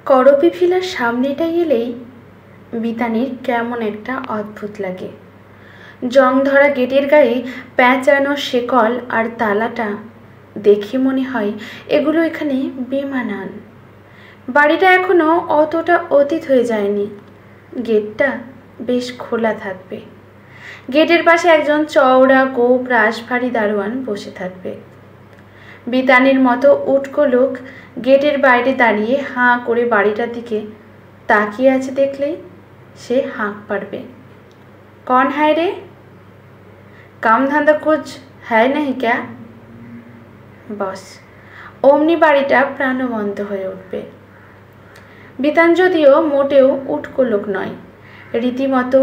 করবি ভিলার সামনেটা এলেই বিতানির কেমন একটা অদ্ভুত লাগে। জং ধরা গেটের গায়ে প্যাঁচানো শেকল আর তালাটা দেখে মনে হয় এগুলো এখানে বেমানান। বাড়িটা এখনো অতটা অতীত হয়ে যায়নি। গেটটা বেশ খোলা থাকবে। গেটের পাশে একজন চওড়া গোপ রাশভারী দারোয়ান বসে থাকবে। বিতানির মতো উটকো লোক গেটের বাইরে দাঁড়িয়ে হাঁ করে বাড়িটার দিকে তাকিয়ে আছে দেখলেই সে হাঁক পারবে। কন হ্যায় রে? কাম ধান্দা কুছ হ্যায় নাহি ক্যা? বস অমনি বাড়িটা প্রাণবন্ত হয়ে উঠবে। বিতান যদিও মোটেও উটকো লোক নয়, রীতিমতো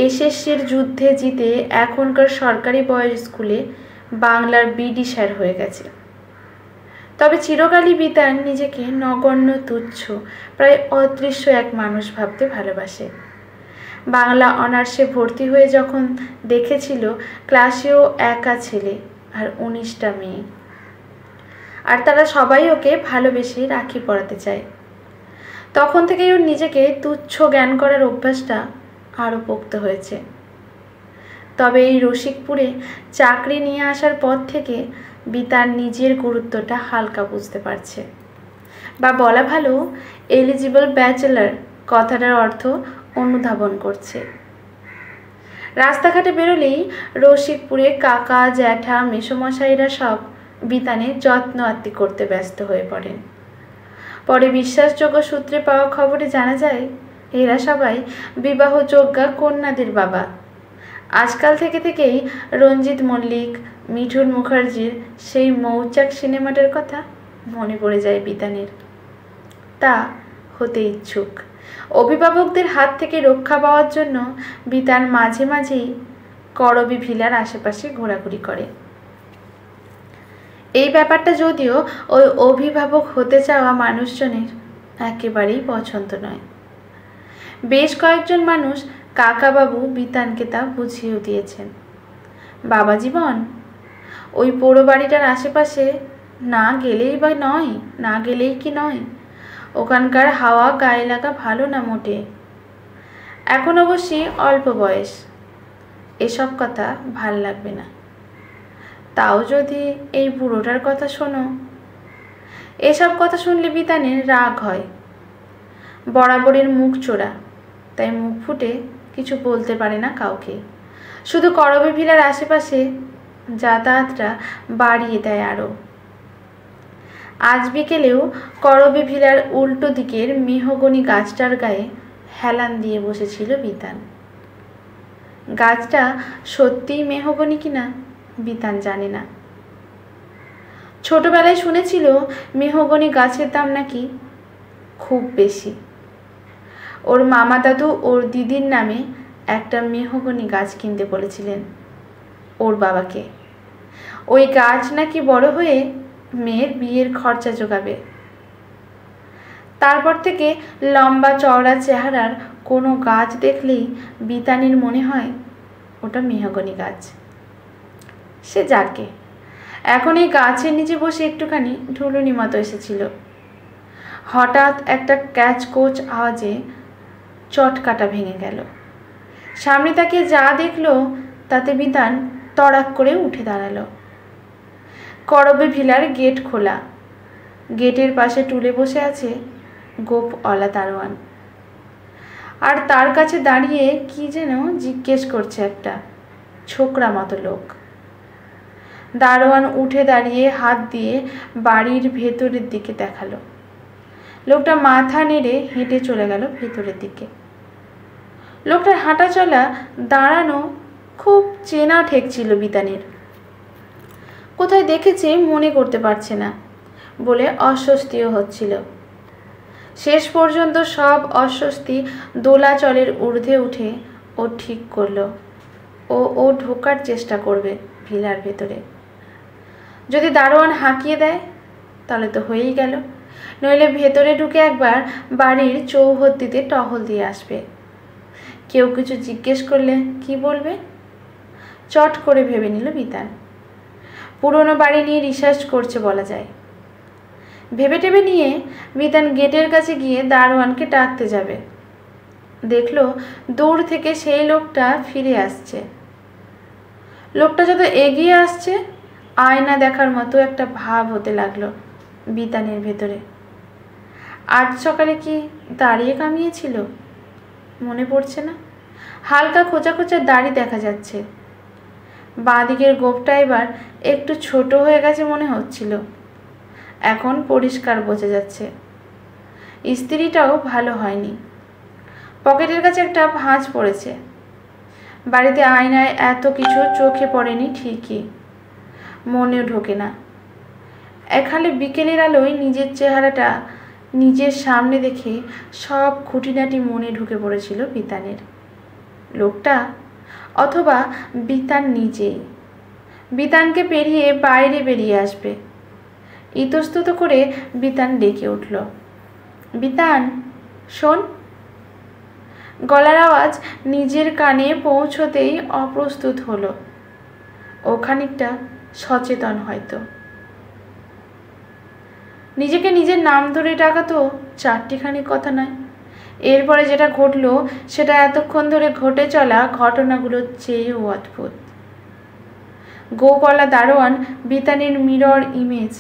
এসএসসির যুদ্ধে জিতে এখনকার সরকারি বয়েজ স্কুলে বাংলার বিডি স্যার হয়ে গেছে। তবে চিরকালই বিতান নিজেকে নগণ্য তুচ্ছ প্রায় অদৃশ্য এক মানুষ ভাবতে ভালোবাসে। বাংলা অনার্সে ভর্তি হয়ে যখন দেখেছিল ক্লাসেও একা ছেলে আর 19টা মেয়ে, আর তারা সবাই ওকে ভালোবেসে রাখি পরাতে চায়, তখন থেকেই ওর নিজেকে তুচ্ছ জ্ঞান করার অভ্যাসটা আরও পোক্ত হয়েছে। তবে এই রসিকপুরে চাকরি নিয়ে আসার পর থেকে বিতান নিজের গুরুত্বটা হালকা বুঝতে পারছে, বা বলা ভালো এলিজিবল ব্যাচেলার কথাটার অর্থ অনুধাবন করছে। রাস্তাঘাটে বেরোলেই রসিকপুরে কাকা জ্যাঠা মেসোমশাইরা সব বিতানের যত্ন আত্তি করতে ব্যস্ত হয়ে পড়েন। পরে বিশ্বাসযোগ্য সূত্রে পাওয়া খবরে জানা যায় এরা সবাই বিবাহযোগ্যা কন্যাদের বাবা। আজকাল থেকেই রঞ্জিত মল্লিক, মিঠুন মুখার্জির সেই মৌচাক সিনেমাটার কথা মনে পড়ে যায় বিতানের। তা হতে ইচ্ছুক। অভিভাবকদের হাত থেকে রক্ষা পাওয়ার জন্য বিতান মাঝে মাঝেই করবি ভিলার আশেপাশে ঘোরাঘুরি করে। এই ব্যাপারটা যদিও ওই অভিভাবক হতে চাওয়া মানুষজনের একেবারেই পছন্দ নয়। বেশ কয়েকজন মানুষ কাকাবাবু বিতানকে তা বুঝিয়েও দিয়েছেন। বাবা জীবন, ওই পোড়ো বাড়িটার আশেপাশে না গেলেই কি নয়, ওখানকার হাওয়া গায়ে লাগা ভালো না মোটে। এখন অবশ্যই অল্প বয়স, এসব কথা ভাল লাগবে না। তাও যদি এই বুড়োটার কথা শোনো। এসব কথা শুনলে বিতানের রাগ হয়। বরাবরের মুখ চোরা, তাই মুখ ফুটে কিছু বলতে পারে না কাউকে। শুধু করবি ভিলার আশেপাশে যাতায়াতটা বাড়িয়ে দেয় আরও। আজ বিকেলেও করবি ভিলার উল্টো দিকের মেহগনি গাছটার গায়ে হেলান দিয়ে বসেছিল বিতান। গাছটা সত্যিই মেহগনি কিনা বিতান জানে না। ছোটবেলায় শুনেছিল মেহগনি গাছের দাম নাকি খুব বেশি। ওর মামা দাদু ওর দিদির নামে একটা মেহগনি গাছ কিনতে বলেছিলেন ওর বাবাকে। ওই গাছ নাকি বড় হয়ে মেয়ের বিয়ের খরচা জোগাবে। তারপর থেকে লম্বা চওড়া চেহারার কোনো গাছ দেখলেই বিতানির মনে হয় ওটা মেহগনি গাছ। সে যাকে, এখন এই গাছের নিচে বসে একটুখানি ঢুলুনি মতো এসেছিল। হঠাৎ একটা ক্যাচকোচ আওয়াজে চটকাটা ভেঙে গেল। সামনে তাকিয়ে যা দেখলো তাতে বিতান তড়াক করে উঠে দাঁড়ালো। করবি ভিলার গেট খোলা। গেটের পাশে টুলে বসে আছে গোপ অলা দারোয়ান, আর তার কাছে দাঁড়িয়ে কি যেন জিজ্ঞেস করছে একটা ছোকরা মতো লোক। দারোয়ান উঠে দাঁড়িয়ে হাত দিয়ে বাড়ির ভেতরের দিকে দেখালো। লোকটা মাথা নেড়ে হেঁটে চলে গেল ভেতরের দিকে। লোকটার হাঁটা চলা দাঁড়ানো খুব চেনা ঠেকছিল বিতানের। কোথায় দেখেছে মনে করতে পারছে না বলে অস্বস্তিও হচ্ছিল। শেষ পর্যন্ত সব অস্বস্তি দোলাচলের ঊর্ধ্বে উঠে ও ঠিক করলো ও ঢোকার চেষ্টা করবে ভিলার ভেতরে। যদি দারোয়ান হাঁকিয়ে দেয় তাহলে তো হয়েই গেল, নইলে ভেতরে ঢুকে একবার বাড়ির চৌহদ্দিতে টহল দিয়ে আসবে। কেউ কিছু জিজ্ঞেস করলে কি বলবে চট করে ভেবে নিল বিতান। পুরনো বাড়ি নিয়ে রিসার্চ করছে বলা যায়। ভেবে টেবে নিয়ে বিতান গেটের কাছে গিয়ে দারোয়ানকে ডাকতে যাবে, দেখলো দূর থেকে সেই লোকটা ফিরে আসছে। লোকটা যত এগিয়ে আসছে আয়না দেখার মতো একটা ভাব হতে লাগলো বিতানের ভেতরে। আজ সকালে কি দাঁড়িয়ে কামিয়েছিল মনে পড়ছে না। হালকা খোঁচা খোঁচা দাড়ি দেখা যাচ্ছে। বাঁ দিকের গোঁফটা এবার একটু ছোট হয়ে গেছে মনে হচ্ছিল, এখন পরিষ্কার বোঝা যাচ্ছে। ইস্ত্রিটাও ভালো হয়নি। পকেটের কাছে একটা ভাঁজ পড়েছে। বাড়িতে আয়নায় এত কিছু চোখে পড়েনি ঠিকই, মনেও ঢোকে না। এখানে বিকেলের আলোয় নিজের চেহারাটা নিজের সামনে দেখে সব খুঁটিনাটি মনে ঢুকে পড়েছিল বিতানের। লোকটা অথবা বিতান নিজেই বিতানকে পেরিয়ে বাইরে বেরিয়ে আসবে। ইতস্তত করে বিতান ডেকে উঠল, বিতান শোন। গলার আওয়াজ নিজের কানে পৌঁছতেই অপ্রস্তুত হলো। ও খানিকটা সচেতন হয়তো। নিজেকে নিজের নাম ধরে ডাকা তো চারটিখানি কথা নয়। এরপরে যেটা ঘটলো সেটা এতক্ষণ ধরে ঘটে চলা ঘটনাগুলোর চেয়েও অদ্ভুত। গোপলা দারোয়ান, বিতানের মিরর ইমেজ,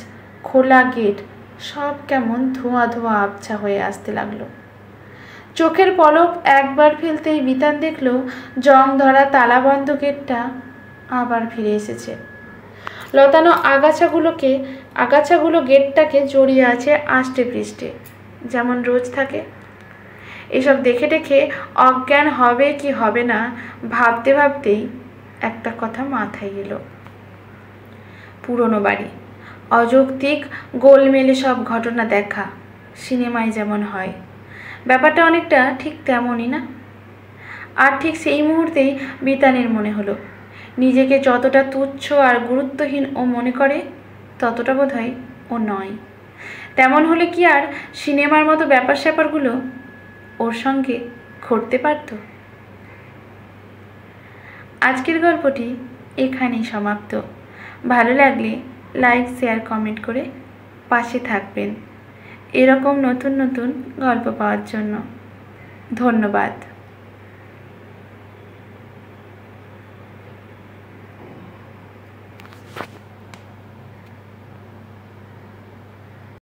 খোলা গেট সব কেমন ধোঁয়া ধোঁয়া আবছা হয়ে আসতে লাগলো। চোখের পলক একবার ফেলতেই বিতান দেখলো জং ধরা তালাবন্ধ গেটটা আবার ফিরে এসেছে। লতানো আগাছাগুলো গেটটাকে জড়িয়ে আছে আষ্টে পৃষ্ঠে, যেমন রোজ থাকে। এসব দেখে দেখে অজ্ঞান হবে কি হবে না ভাবতে ভাবতেই একটা কথা মাথায় এলো। পুরনো বাড়ি, অযৌক্তিক গোলমেলে সব ঘটনা দেখা, সিনেমায় যেমন হয়, ব্যাপারটা অনেকটা ঠিক তেমনই না? আর ঠিক সেই মুহূর্তেই বিতানের মনে হলো নিজেকে যতটা তুচ্ছ আর গুরুত্বহীন ও মনে করে ততটা বোধহয় ও নয়। তেমন হলে কি আর সিনেমার মতো ব্যাপার স্যাপারগুলো ওর সঙ্গে ঘটতে পারত? আজকের গল্পটি এখানেই সমাপ্ত। ভালো লাগলে লাইক, শেয়ার, কমেন্ট করে পাশে থাকবেন এরকম নতুন নতুন গল্প পাওয়ার জন্য। ধন্যবাদ।